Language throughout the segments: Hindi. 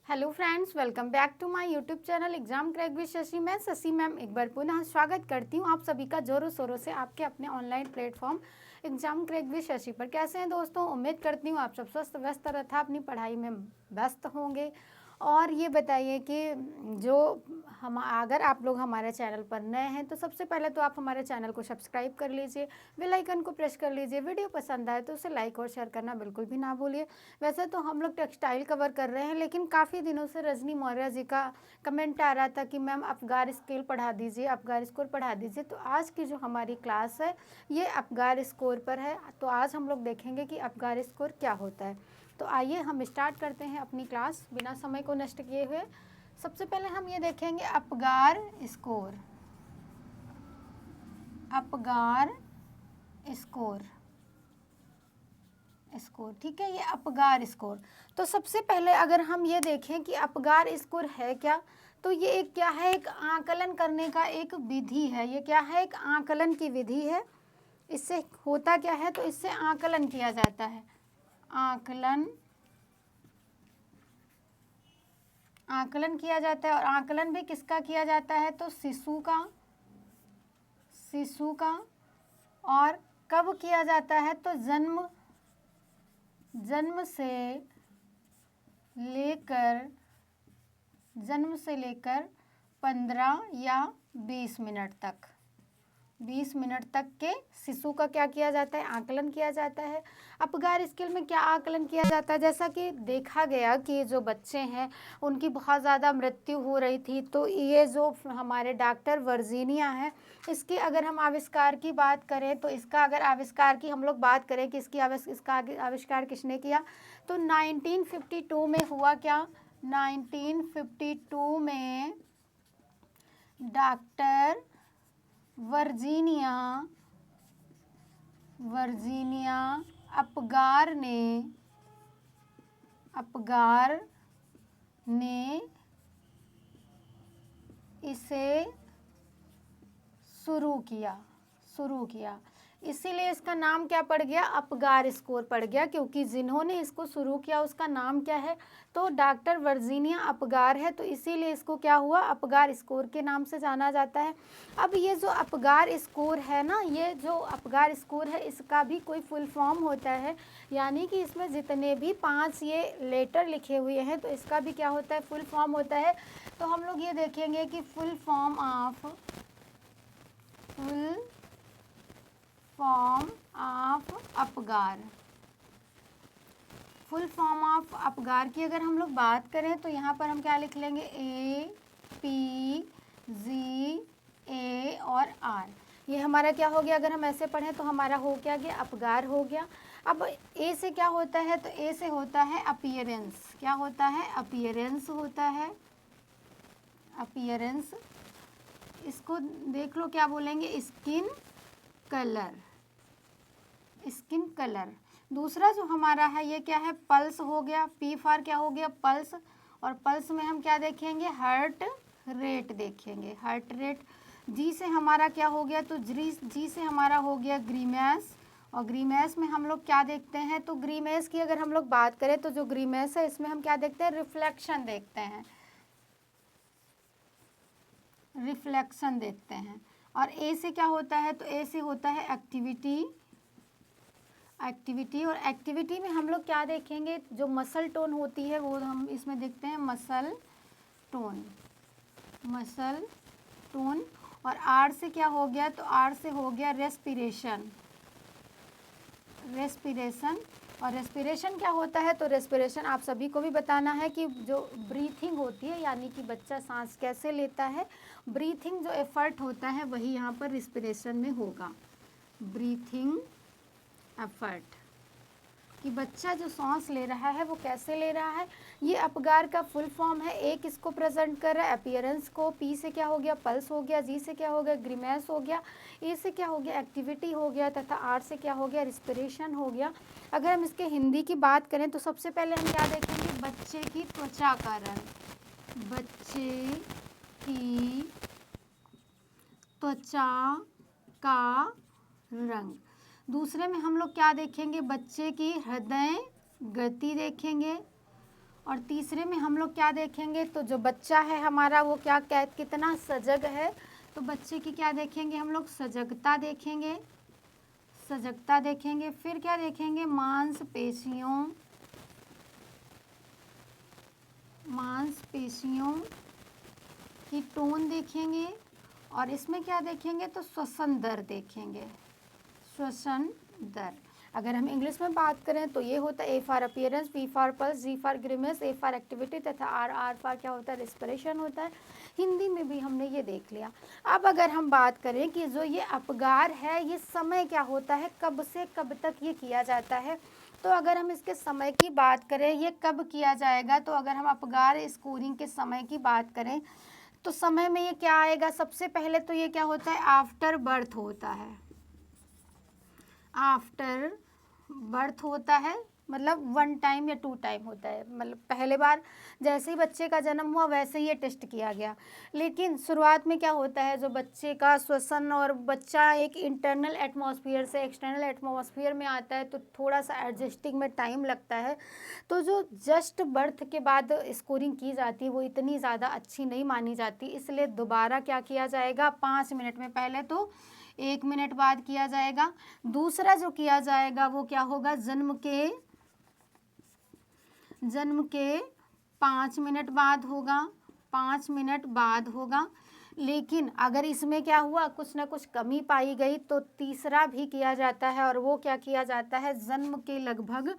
Hello friends, welcome back to my YouTube channel exam crack with Shashi. मैं शशि मैम एक बार पुनः स्वागत करती हूँ आप सभी का जोरों शोरों से आपके अपने online platform exam crack with Shashi पर। कैसे हैं दोस्तों? उम्मीद करती हूँ आप सब स्वस्थ व्यस्त तथा अपनी पढ़ाई में व्यस्त होंगे। और ये बताइए कि जो हम अगर आप लोग हमारे चैनल पर नए हैं तो सबसे पहले तो आप हमारे चैनल को सब्सक्राइब कर लीजिए, बेल आइकन को प्रेस कर लीजिए। वीडियो पसंद आए तो उसे लाइक और शेयर करना बिल्कुल भी ना भूलिए। वैसे तो हम लोग टेक्सटाइल कवर कर रहे हैं, लेकिन काफ़ी दिनों से रजनी मौर्य जी का कमेंट आ रहा था कि मैम अफगार स्केल पढ़ा दीजिए, अफगार स्कोर पढ़ा दीजिए। तो आज की जो हमारी क्लास है ये अफगार स्कोर पर है। तो आज हम लोग देखेंगे कि अफगार स्कोर क्या होता है। तो आइए हम स्टार्ट करते हैं अपनी क्लास बिना समय को नष्ट किए हुए। सबसे पहले हम ये देखेंगे अफगार स्कोर। अफगार स्कोर स्कोर ठीक है, ये अफगार स्कोर। तो सबसे पहले अगर हम ये देखें कि अफगार स्कोर है क्या, तो ये एक क्या है, एक आकलन करने का एक विधि है। ये क्या है? एक आकलन की विधि है। इससे होता क्या है? तो इससे आकलन किया जाता है। आकलन किया जाता है। और आकलन भी किसका किया जाता है? तो शिशु का। और कब किया जाता है? तो जन्म से लेकर 15 या 20 मिनट तक 20 मिनट तक के शिशु का क्या किया जाता है? आकलन किया जाता है। अफगार स्केल में क्या आकलन किया जाता है? जैसा कि देखा गया कि जो बच्चे हैं उनकी बहुत ज़्यादा मृत्यु हो रही थी, तो ये जो हमारे डॉक्टर वर्जीनिया है, इसकी अगर हम आविष्कार की बात करें तो इसका अगर आविष्कार की हम लोग बात करें कि इसका आविष्कार किसने किया, तो 1952 में हुआ। क्या? 1952 में डॉक्टर वर्जीनिया अफगार ने इसे शुरू किया। इसीलिए इसका नाम क्या पड़ गया? अफगार स्कोर पड़ गया, क्योंकि जिन्होंने इसको शुरू किया उसका नाम क्या है? तो डॉक्टर वर्जीनिया अफगार है। तो इसीलिए इसको क्या हुआ? अफगार स्कोर के नाम से जाना जाता है। अब ये जो अफगार स्कोर है ना, ये जो अफगार स्कोर है इसका भी कोई फुल फॉर्म होता है, यानी कि इसमें जितने भी 5 ये लेटर लिखे हुए हैं तो इसका भी क्या होता है? फुल फॉर्म होता है। तो हम लोग ये देखेंगे कि फुल फॉर्म ऑफ अफगार। फुल फॉर्म ऑफ अफगार की अगर हम लोग बात करें तो यहाँ पर हम क्या लिख लेंगे? APGA और R। ये हमारा क्या हो गया? अगर हम ऐसे पढ़ें तो हमारा हो क्या गया? अफगार हो गया। अब ए से क्या होता है? तो ए से होता है अपीयरेंस। क्या होता है? अपीयरेंस होता है। अपीयरेंस, इसको देख लो क्या बोलेंगे? Skin colour. दूसरा जो हमारा है ये क्या है? पल्स हो गया। पी फॉर क्या हो गया? पल्स। और पल्स में हम क्या देखेंगे? हार्ट रेट देखेंगे, हार्ट रेट। जी से हमारा क्या हो गया? तो जी से हमारा हो गया ग्रीमेस। और ग्रीमेस में हम लोग क्या देखते हैं? तो ग्रीमेस की अगर हम लोग बात करें तो जो ग्रीमेस है इसमें हम क्या देखते हैं? रिफ्लेक्शन देखते हैं। और ए से क्या होता है? तो ए से होता है एक्टिविटी। और एक्टिविटी में हम लोग क्या देखेंगे? जो मसल टोन होती है वो हम इसमें देखते हैं, मसल टोन। और आर से क्या हो गया? तो आर से हो गया रेस्पिरेशन। और रेस्पिरेशन क्या होता है? तो रेस्पिरेशन आप सभी को भी बताना है कि जो ब्रीथिंग होती है, यानी कि बच्चा सांस कैसे लेता है, ब्रीथिंग जो एफर्ट होता है वही यहाँ पर रेस्पिरेशन में होगा। ब्रीथिंग एफर्ट, कि बच्चा जो सांस ले रहा है वो कैसे ले रहा है। ये अफगार का फुल फॉर्म है। एक इसको प्रेजेंट कर रहा है अपीयरेंस को। पी से क्या हो गया? पल्स हो गया। जी से क्या हो गया? ग्रीमेस हो गया। ए से क्या हो गया? एक्टिविटी हो गया। तथा आर से क्या हो गया? रिस्पिरेशन हो गया। अगर हम इसके हिंदी की बात करें तो सबसे पहले हम क्या देखेंगे? बच्चे की त्वचा का रंग। बच्चे की त्वचा का रंग। दूसरे में हम लोग क्या देखेंगे? बच्चे की हृदय गति देखेंगे। और तीसरे में हम लोग क्या देखेंगे, तो जो बच्चा है हमारा वो क्या कितना सजग है, तो बच्चे की क्या देखेंगे हम लोग, सजगता देखेंगे, सजगता देखेंगे। फिर क्या देखेंगे, मांसपेशियों की टोन देखेंगे। और इसमें क्या देखेंगे, तो श्वसन दर देखेंगे, श्वसन दर। अगर हम इंग्लिश में बात करें तो ये होता है A for appearance, P for pulse, G for grimace, A for activity तथा R फॉर क्या होता है, रेस्पिरेशन होता है। हिंदी में भी हमने ये देख लिया। अब अगर हम बात करें कि जो ये अपगार है ये समय क्या होता है, कब से कब तक ये किया जाता है, तो अगर हम इसके समय की बात करें ये कब किया जाएगा, तो अगर हम अपगार स्कोरिंग के समय की बात करें तो समय में ये क्या आएगा, सबसे पहले तो ये क्या होता है, आफ्टर बर्थ होता है, आफ्टर बर्थ होता है, मतलब 1 टाइम या 2 टाइम होता है, मतलब पहले बार जैसे ही बच्चे का जन्म हुआ वैसे ही ये टेस्ट किया गया। लेकिन शुरुआत में क्या होता है, जो बच्चे का श्वसन और बच्चा एक इंटरनल एटमॉस्फेयर से एक्सटर्नल एटमॉस्फेयर में आता है तो थोड़ा सा एडजस्टिंग में टाइम लगता है। तो जो जस्ट बर्थ के बाद स्कोरिंग की जाती है वो इतनी ज़्यादा अच्छी नहीं मानी जाती, इसलिए दोबारा क्या किया जाएगा, 5 मिनट में, पहले तो 1 मिनट बाद किया जाएगा। दूसरा जो किया जाएगा वो क्या होगा, जन्म के 5 मिनट बाद होगा, 5 मिनट बाद होगा। लेकिन अगर इसमें क्या हुआ, कुछ ना कुछ कमी पाई गई तो तीसरा भी किया जाता है, और वो क्या किया जाता है, जन्म के लगभग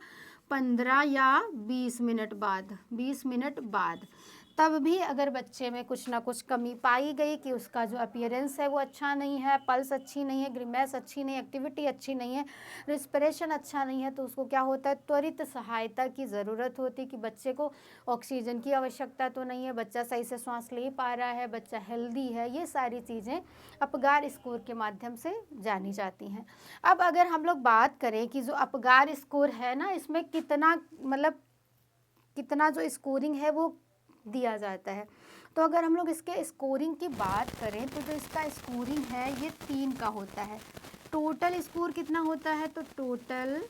15 या 20 मिनट बाद, 20 मिनट बाद। तब भी अगर बच्चे में कुछ ना कुछ कमी पाई गई कि उसका जो अपीयरेंस है वो अच्छा नहीं है, पल्स अच्छी नहीं है, ग्रिमेस अच्छी नहीं है, एक्टिविटी अच्छी नहीं है, रिस्पिरेशन अच्छा नहीं है, तो उसको क्या होता है, त्वरित सहायता की ज़रूरत होती है कि बच्चे को ऑक्सीजन की आवश्यकता तो नहीं है, बच्चा सही से सांस ले पा रहा है, बच्चा हेल्दी है। ये सारी चीज़ें अपगार स्कोर के माध्यम से जानी जाती हैं। अब अगर हम लोग बात करें कि जो अपगार स्कोर है ना, इसमें कितना मतलब कितना जो स्कोरिंग है वो दिया जाता है। तो अगर हम लोग इसके स्कोरिंग की बात करें तो जो इसका स्कोरिंग है ये 3 का होता है। टोटल स्कोर कितना होता है, तो टोटल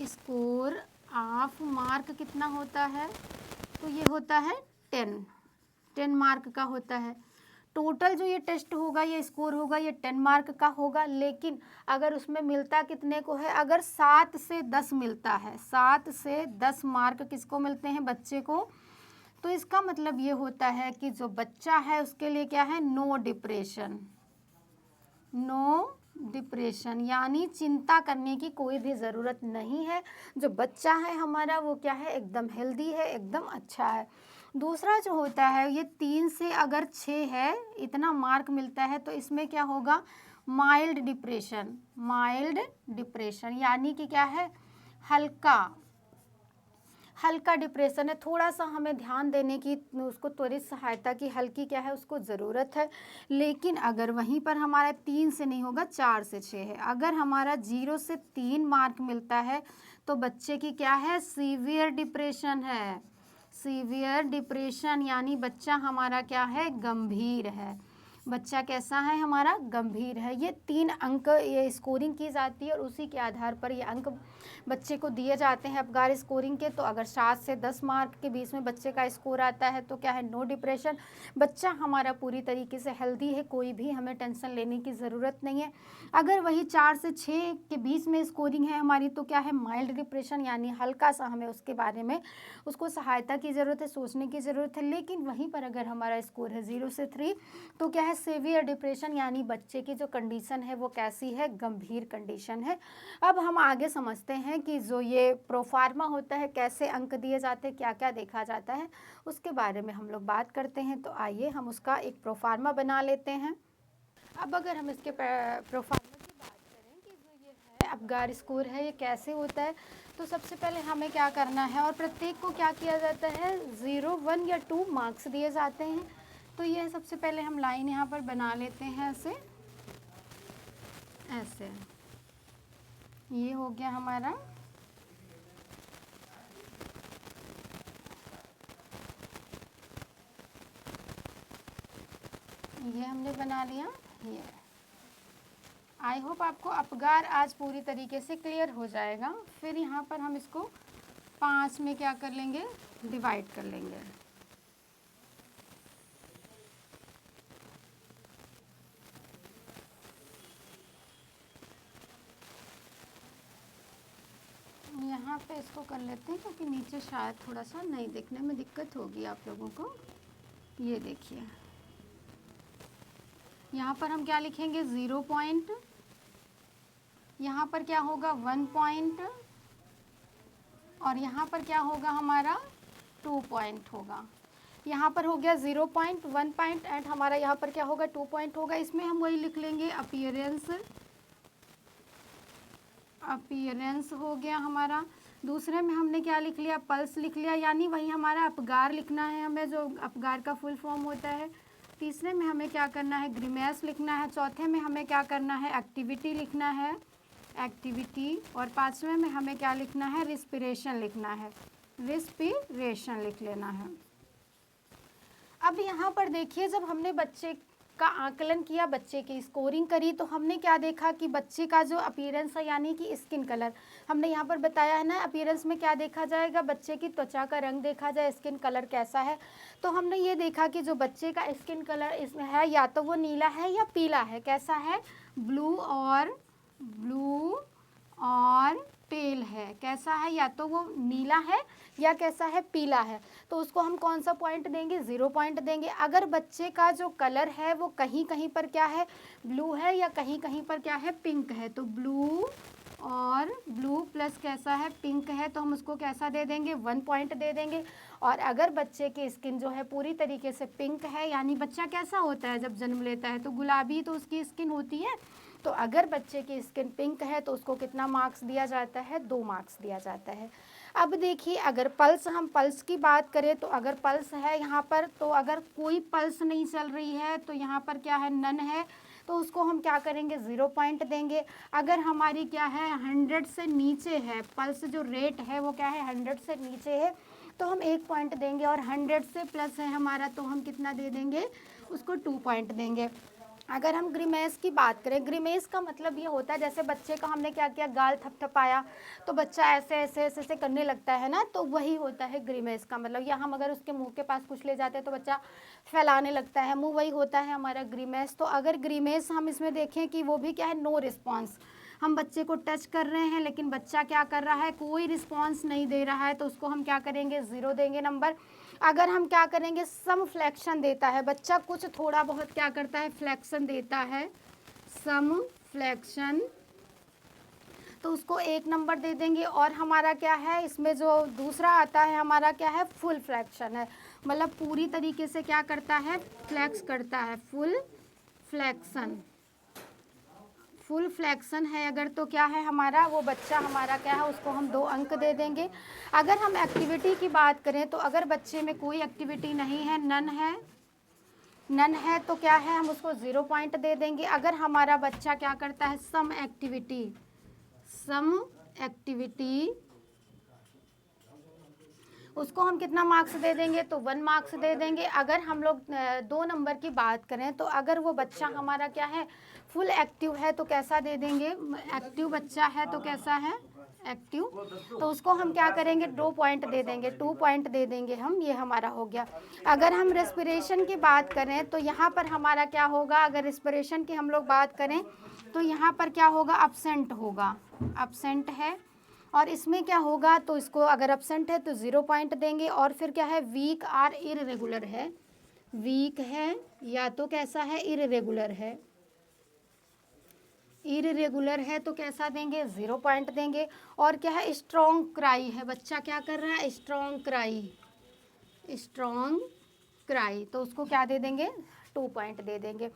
स्कोर ऑफ मार्क कितना होता है, तो ये होता है 10 मार्क का होता है। टोटल जो ये टेस्ट होगा, ये स्कोर होगा, ये 10 मार्क का होगा। लेकिन अगर उसमें मिलता कितने को है, अगर 7 से 10 मिलता है, 7 से 10 मार्क किसको मिलते हैं, बच्चे को, तो इसका मतलब ये होता है कि जो बच्चा है उसके लिए क्या है, नो डिप्रेशन, नो डिप्रेशन, यानी चिंता करने की कोई भी ज़रूरत नहीं है। जो बच्चा है हमारा वो क्या है, एकदम हेल्दी है, एकदम अच्छा है। दूसरा जो होता है ये 3 से अगर 6 है, इतना मार्क मिलता है, तो इसमें क्या होगा, माइल्ड डिप्रेशन, माइल्ड डिप्रेशन यानी कि क्या है, हल्का डिप्रेशन है, थोड़ा सा हमें ध्यान देने की, उसको त्वरित सहायता की हल्की क्या है उसको ज़रूरत है। लेकिन अगर वहीं पर हमारा 3 से नहीं होगा, 4 से 6 है, अगर हमारा 0 से 3 मार्क मिलता है तो बच्चे की क्या है, सीवियर डिप्रेशन है, सीवियर डिप्रेशन यानी बच्चा हमारा क्या है, गंभीर है, बच्चा कैसा है हमारा, गंभीर है। ये 3 अंक ये स्कोरिंग की जाती है और उसी के आधार पर ये अंक बच्चे को दिए जाते हैं अपगार स्कोरिंग के। तो अगर 7 से 10 मार्क के बीच में बच्चे का स्कोर आता है तो क्या है, नो डिप्रेशन, बच्चा हमारा पूरी तरीके से हेल्दी है, कोई भी हमें टेंशन लेने की ज़रूरत नहीं है। अगर वही 4 से 6 के बीच में स्कोरिंग है हमारी तो क्या है, माइल्ड डिप्रेशन, यानी हल्का सा हमें उसके बारे में उसको सहायता की ज़रूरत है, सोचने की ज़रूरत है। लेकिन वहीं पर अगर हमारा स्कोर है 0 से 3 तो क्या है, सीवियर डिप्रेशन, यानी बच्चे की जो कंडीशन है वो कैसी है, गंभीर कंडीशन है। अब हम आगे समझते हैं कि जो ये प्रोफार्मा होता है, कैसे अंक दिए जाते हैं, क्या क्या देखा जाता है, उसके बारे में हम लोग बात करते हैं। तो आइए हम उसका एक प्रोफार्मा बना लेते हैं। अब अगर हम इसके प्रोफार्मा की बात करें कि जो ये है अपगार स्कोर है ये कैसे होता है, तो सबसे पहले हमें क्या करना है, और प्रत्येक को क्या किया जाता है, 0, 1 या 2 मार्क्स दिए जाते हैं। तो ये सबसे पहले हम लाइन यहाँ पर बना लेते हैं, ऐसे ये हो गया हमारा, ये हमने बना लिया। ये आई होप आपको अपगार आज पूरी तरीके से क्लियर हो जाएगा। फिर यहाँ पर हम इसको 5 में क्या कर लेंगे, डिवाइड कर लेंगे। यहाँ पे इसको कर लेते हैं क्योंकि नीचे शायद थोड़ा सा नहीं दिखने में दिक्कत होगी आप लोगों को। ये देखिए यहाँ पर हम क्या लिखेंगे, 0 पॉइंट, यहाँ पर क्या होगा 1 पॉइंट, और यहाँ पर क्या होगा हमारा 2 पॉइंट होगा। यहाँ पर हो गया 0 पॉइंट, 1 पॉइंट एंड हमारा यहाँ पर क्या होगा 2 पॉइंट होगा। इसमें हम वही लिख लेंगे अपीयरेंस, अपीयरेंस हो गया हमारा। दूसरे में हमने क्या लिख लिया, पल्स लिख लिया, यानी वही हमारा अपगार लिखना है हमें, जो अपगार का फुल फॉर्म होता है। तीसरे में हमें क्या करना है, ग्रीमेस लिखना है। चौथे में हमें क्या करना है, एक्टिविटी लिखना है, एक्टिविटी। और पांचवें में हमें क्या लिखना है, रिस्पिरेशन लिखना है, रिस्पिरेशन लिख लेना है। अब यहाँ पर देखिए जब हमने बच्चे का आकलन किया, बच्चे की स्कोरिंग करी, तो हमने क्या देखा कि बच्चे का जो अपीयरेंस है यानी कि स्किन कलर, हमने यहाँ पर बताया है ना, अपीयरेंस में क्या देखा जाएगा, बच्चे की त्वचा का रंग देखा जाए, स्किन कलर कैसा है। तो हमने ये देखा कि जो बच्चे का स्किन कलर इसमें है या तो वो नीला है या पीला है। कैसा है, ब्लू और पेल है। कैसा है, या तो वो नीला है या कैसा है, पीला है। तो उसको हम कौन सा पॉइंट देंगे, 0 पॉइंट देंगे। अगर बच्चे का जो कलर है वो कहीं कहीं पर क्या है, ब्लू है, या कहीं कहीं पर क्या है, पिंक है, तो ब्लू प्लस कैसा है, पिंक है, तो हम उसको कैसा दे देंगे, 1 पॉइंट दे देंगे। और अगर बच्चे की स्किन जो है पूरी तरीके से पिंक है, यानी बच्चा कैसा होता है जब जन्म लेता है तो गुलाबी तो उसकी स्किन होती है, तो अगर बच्चे की स्किन पिंक है तो उसको कितना मार्क्स दिया जाता है, 2 मार्क्स दिया जाता है। अब देखिए अगर पल्स, हम पल्स की बात करें तो अगर पल्स है यहाँ पर, तो अगर कोई पल्स नहीं चल रही है तो यहाँ पर क्या है, नन है, तो उसको हम क्या करेंगे, 0 पॉइंट देंगे। अगर हमारी क्या है 100 से नीचे है, पल्स जो रेट है वो क्या है 100 से नीचे है, तो हम 1 पॉइंट देंगे। और 100 से प्लस है हमारा तो हम कितना दे देंगे, उसको 2 पॉइंट देंगे। अगर हम ग्रीमेस की बात करें, ग्रीमेस का मतलब ये होता है जैसे बच्चे का हमने क्या किया, गाल थपथपाया तो बच्चा ऐसे ऐसे ऐसे ऐसे करने लगता है ना, तो वही होता है ग्रीमेस का मतलब। या हम अगर उसके मुंह के पास कुछ ले जाते हैं तो बच्चा फैलाने लगता है मुंह, वही होता है हमारा ग्रीमेस। तो अगर ग्रीमेस हम इसमें देखें कि वो भी क्या है, नो रिस्पॉन्स, हम बच्चे को टच कर रहे हैं लेकिन बच्चा क्या कर रहा है, कोई रिस्पॉन्स नहीं दे रहा है, तो उसको हम क्या करेंगे, 0 देंगे नंबर। अगर हम क्या करेंगे, सम फ्लैक्शन देता है बच्चा, कुछ थोड़ा बहुत क्या करता है, फ्लैक्शन देता है, सम फ्लैक्शन, तो उसको 1 नंबर दे देंगे। और हमारा क्या है, इसमें जो दूसरा आता है हमारा क्या है, फुल फ्लैक्शन है, मतलब पूरी तरीके से क्या करता है, फ्लैक्स करता है, फुल फ्लैक्शन। फुल फ्लैक्शन है अगर तो क्या है हमारा, वो बच्चा हमारा क्या है, उसको हम 2 अंक दे देंगे। अगर हम एक्टिविटी की बात करें तो अगर बच्चे में कोई एक्टिविटी नहीं है, नन है तो क्या है, हम उसको 0 पॉइंट दे देंगे। अगर हमारा बच्चा क्या करता है, सम एक्टिविटी, उसको हम कितना मार्क्स दे देंगे, तो 1 मार्क्स दे देंगे। अगर हम लोग 2 नंबर की बात करें तो अगर वो बच्चा हमारा क्या है, फुल एक्टिव है तो कैसा दे देंगे, एक्टिव बच्चा है तो कैसा है, एक्टिव, तो उसको हम क्या करेंगे, 2 पॉइंट दे देंगे, 2 पॉइंट दे देंगे हम, ये हमारा हो गया। अगर हम रेस्पिरेशन की बात करें तो यहाँ पर हमारा क्या होगा, अगर रेस्पिरेशन की हम लोग बात करें तो यहाँ पर क्या होगा, अब्सेंट होगा, अब्सेंट है। और इसमें क्या होगा, तो इसको अगर अब्सेंट है तो 0 पॉइंट देंगे। और फिर क्या है, वीक और इररेगुलर है, वीक है या तो कैसा है, इररेगुलर है, इररेगुलर है तो कैसा देंगे, 0 पॉइंट देंगे। और क्या है, स्ट्रॉन्ग क्राई है, बच्चा क्या कर रहा है, स्ट्रॉन्ग क्राई, तो उसको क्या दे देंगे, 2 पॉइंट दे देंगे।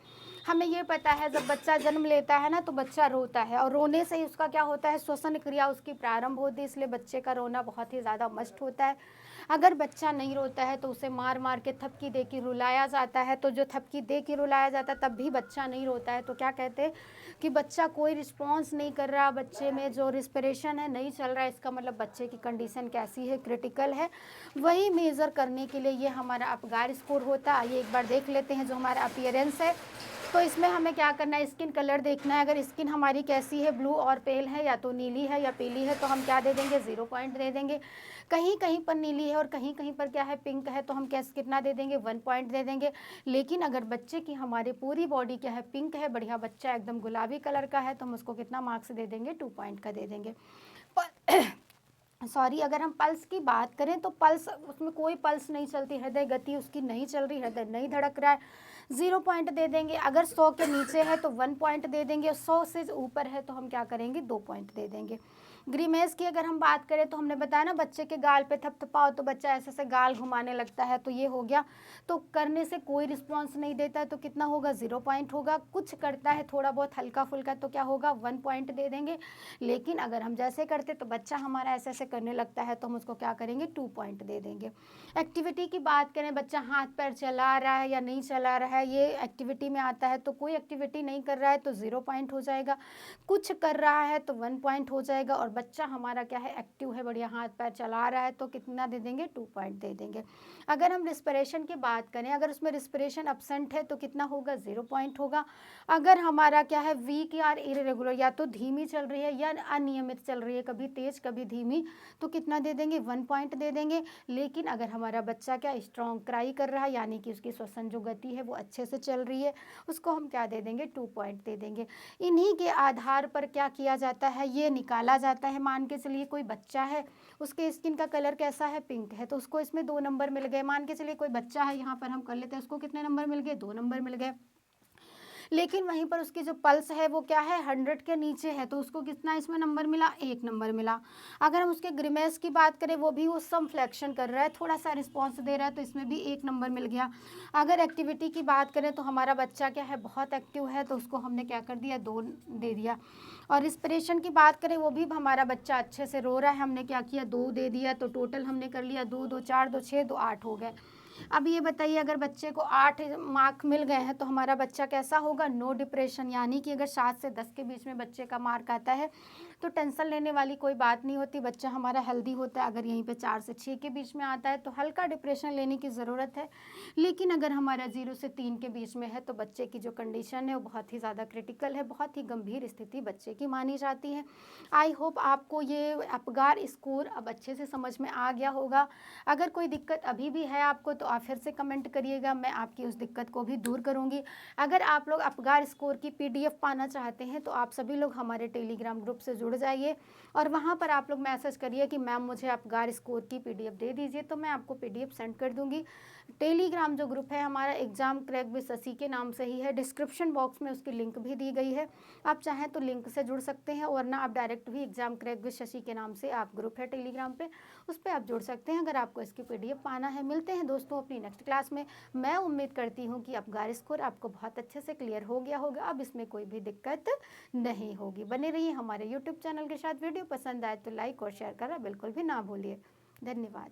हमें ये पता है जब बच्चा जन्म लेता है ना तो बच्चा रोता है, और रोने से ही उसका क्या होता है, श्वसन क्रिया उसकी प्रारंभ होती है, इसलिए बच्चे का रोना बहुत ही ज़्यादा मस्ट होता है। अगर बच्चा नहीं रोता है तो उसे मार मार के थपकी दे के रुलाया जाता है, तो जो थपकी दे के रुलाया जाता है तब भी बच्चा नहीं रोता है, तो क्या कहते हैं कि बच्चा कोई रिस्पॉन्स नहीं कर रहा, बच्चे में जो रिस्पिरेशन है नहीं चल रहा है, इसका मतलब बच्चे की कंडीशन कैसी है, क्रिटिकल है। वही मेज़र करने के लिए ये हमारा अपगार स्कोर होता है। ये एक बार देख लेते हैं जो हमारा अपीयरेंस है। तो इसमें हमें क्या करना है, स्किन कलर देखना है। अगर स्किन हमारी कैसी है, ब्लू और पेल है, या तो नीली है या पीली है, तो हम क्या दे देंगे, 0 पॉइंट दे देंगे। कहीं कहीं पर नीली है और कहीं कहीं पर क्या है, पिंक है, तो हम कैसे कितना दे देंगे, 1 पॉइंट दे देंगे। लेकिन अगर बच्चे की हमारी पूरी बॉडी क्या है, पिंक है, बढ़िया बच्चा एकदम गुलाबी कलर का है, तो हम उसको कितना मार्क्स दे देंगे, 2 पॉइंट का दे देंगे। सॉरी, अगर हम पल्स की बात करें तो पल्स, उसमें कोई पल्स नहीं चलती, हृदय गति उसकी नहीं चल रही, हृदय नहीं धड़क रहा है, 0 पॉइंट दे देंगे। अगर 100 के नीचे है तो 1 पॉइंट दे देंगे, 100 से ऊपर है तो हम क्या करेंगे, 2 पॉइंट दे देंगे। ग्रीमेस की अगर हम बात करें तो हमने बताया ना, बच्चे के गाल पे थपथपाओ तो बच्चा ऐसे से गाल घुमाने लगता है, तो ये हो गया। तो करने से कोई रिस्पॉन्स नहीं देता है तो कितना होगा, 0 पॉइंट होगा। कुछ करता है थोड़ा बहुत हल्का फुल्का तो क्या होगा, 1 पॉइंट दे देंगे। लेकिन अगर हम जैसे करते तो बच्चा हमारा ऐसे ऐसे करने लगता है तो हम उसको क्या करेंगे, 2 पॉइंट दे देंगे। एक्टिविटी की बात करें, बच्चा हाथ पैर चला रहा है या नहीं चला रहा है, ये एक्टिविटी में आता है। तो कोई एक्टिविटी नहीं कर रहा है तो 0 पॉइंट हो जाएगा, कुछ कर रहा है तो 1 पॉइंट हो जाएगा। और बच्चा हमारा क्या है, एक्टिव है, बढ़िया हाथ पैर चला रहा है, तो कितना दे देंगे, 2 पॉइंट दे देंगे। अगर हम रिस्पिरेशन की बात करें, अगर उसमें रिस्पिरेशन एब्सेंट है तो कितना होगा, 0 पॉइंट होगा। अगर हमारा क्या है, वीक या इरेगुलर, या तो धीमी चल रही है या अनियमित चल रही है, कभी तेज कभी धीमी, तो कितना दे देंगे, 1 पॉइंट दे देंगे। लेकिन अगर हमारा बच्चा क्या स्ट्रॉन्ग क्राई कर रहा है, यानी कि उसकी श्वसन जो गति है वो अच्छे से चल रही है, उसको हम क्या दे देंगे, 2 पॉइंट दे देंगे। इन्हीं के आधार पर क्या किया जाता है, ये निकाला जाता है। मान के चलिए कोई बच्चा है, उसके स्किन का कलर कैसा है, पिंक है, तो उसको इसमें 2 नंबर मिल गए। मान के चलिए कोई बच्चा है, यहाँ पर हम कर लेते हैं, उसको कितने नंबर मिल गए, 2 नंबर मिल गए। लेकिन वहीं पर उसकी जो पल्स है वो क्या है, 100 के नीचे है, तो उसको कितना इसमें नंबर मिला, 1 नंबर मिला। अगर हम उसके ग्रिमेस की बात करें, वो भी वो सम फ्लैक्शन कर रहा है, थोड़ा सा रिस्पॉन्स दे रहा है, तो इसमें भी 1 नंबर मिल गया। अगर एक्टिविटी की बात करें तो हमारा बच्चा क्या है, बहुत एक्टिव है, तो उसको हमने क्या कर दिया, 2 दे दिया। और रिस्पिरेशन की बात करें, वो भी हमारा बच्चा अच्छे से रो रहा है, हमने क्या किया, 2 दे दिया। तो टोटल हमने कर लिया 2 2 4 2 6 2 8 हो गए। अब ये बताइए, अगर बच्चे को 8 मार्क मिल गए हैं तो हमारा बच्चा कैसा होगा, नो डिप्रेशन, यानी कि अगर 7 से 10 के बीच में बच्चे का मार्क आता है तो टेंशन लेने वाली कोई बात नहीं होती, बच्चा हमारा हेल्दी होता है। अगर यहीं पे 4 से 6 के बीच में आता है तो हल्का डिप्रेशन लेने की ज़रूरत है। लेकिन अगर हमारा 0 से 3 के बीच में है तो बच्चे की जो कंडीशन है वो बहुत ही ज़्यादा क्रिटिकल है, बहुत ही गंभीर स्थिति बच्चे की मानी जाती है। आई होप आपको ये अपगार स्कोर अब अच्छे से समझ में आ गया होगा। अगर कोई दिक्कत अभी भी है आपको तो आप फिर से कमेंट करिएगा, मैं आपकी उस दिक्कत को भी दूर करूंगी। अगर आप लोग अपगार स्कोर की PDF पाना चाहते हैं तो आप सभी लोग हमारे टेलीग्राम ग्रुप से जुड़ जाइए और वहां पर आप लोग मैसेज करिए कि मैम मुझे अपगार स्कोर की PDF दे दीजिए, तो मैं आपको PDF सेंड कर दूंगी। टेलीग्राम जो ग्रुप है हमारा एग्जाम क्रैक विद शशि के नाम से ही है, डिस्क्रिप्शन बॉक्स में उसकी लिंक भी दी गई है, आप चाहें तो लिंक से जुड़ सकते हैं, वरना आप डायरेक्ट भी एग्जाम क्रैक विद शशि के नाम से आप ग्रुप है टेलीग्राम पे, उस पर आप जुड़ सकते हैं अगर आपको इसकी PDF पाना है। मिलते हैं दोस्तों अपनी नेक्स्ट क्लास में। मैं उम्मीद करती हूँ कि अपगार स्कोर आपको बहुत अच्छे से क्लियर हो गया होगा, अब इसमें कोई भी दिक्कत नहीं होगी। बने रहिए हमारे YouTube चैनल के साथ। वीडियो पसंद आए तो लाइक और शेयर करना बिल्कुल भी ना भूलिए। धन्यवाद।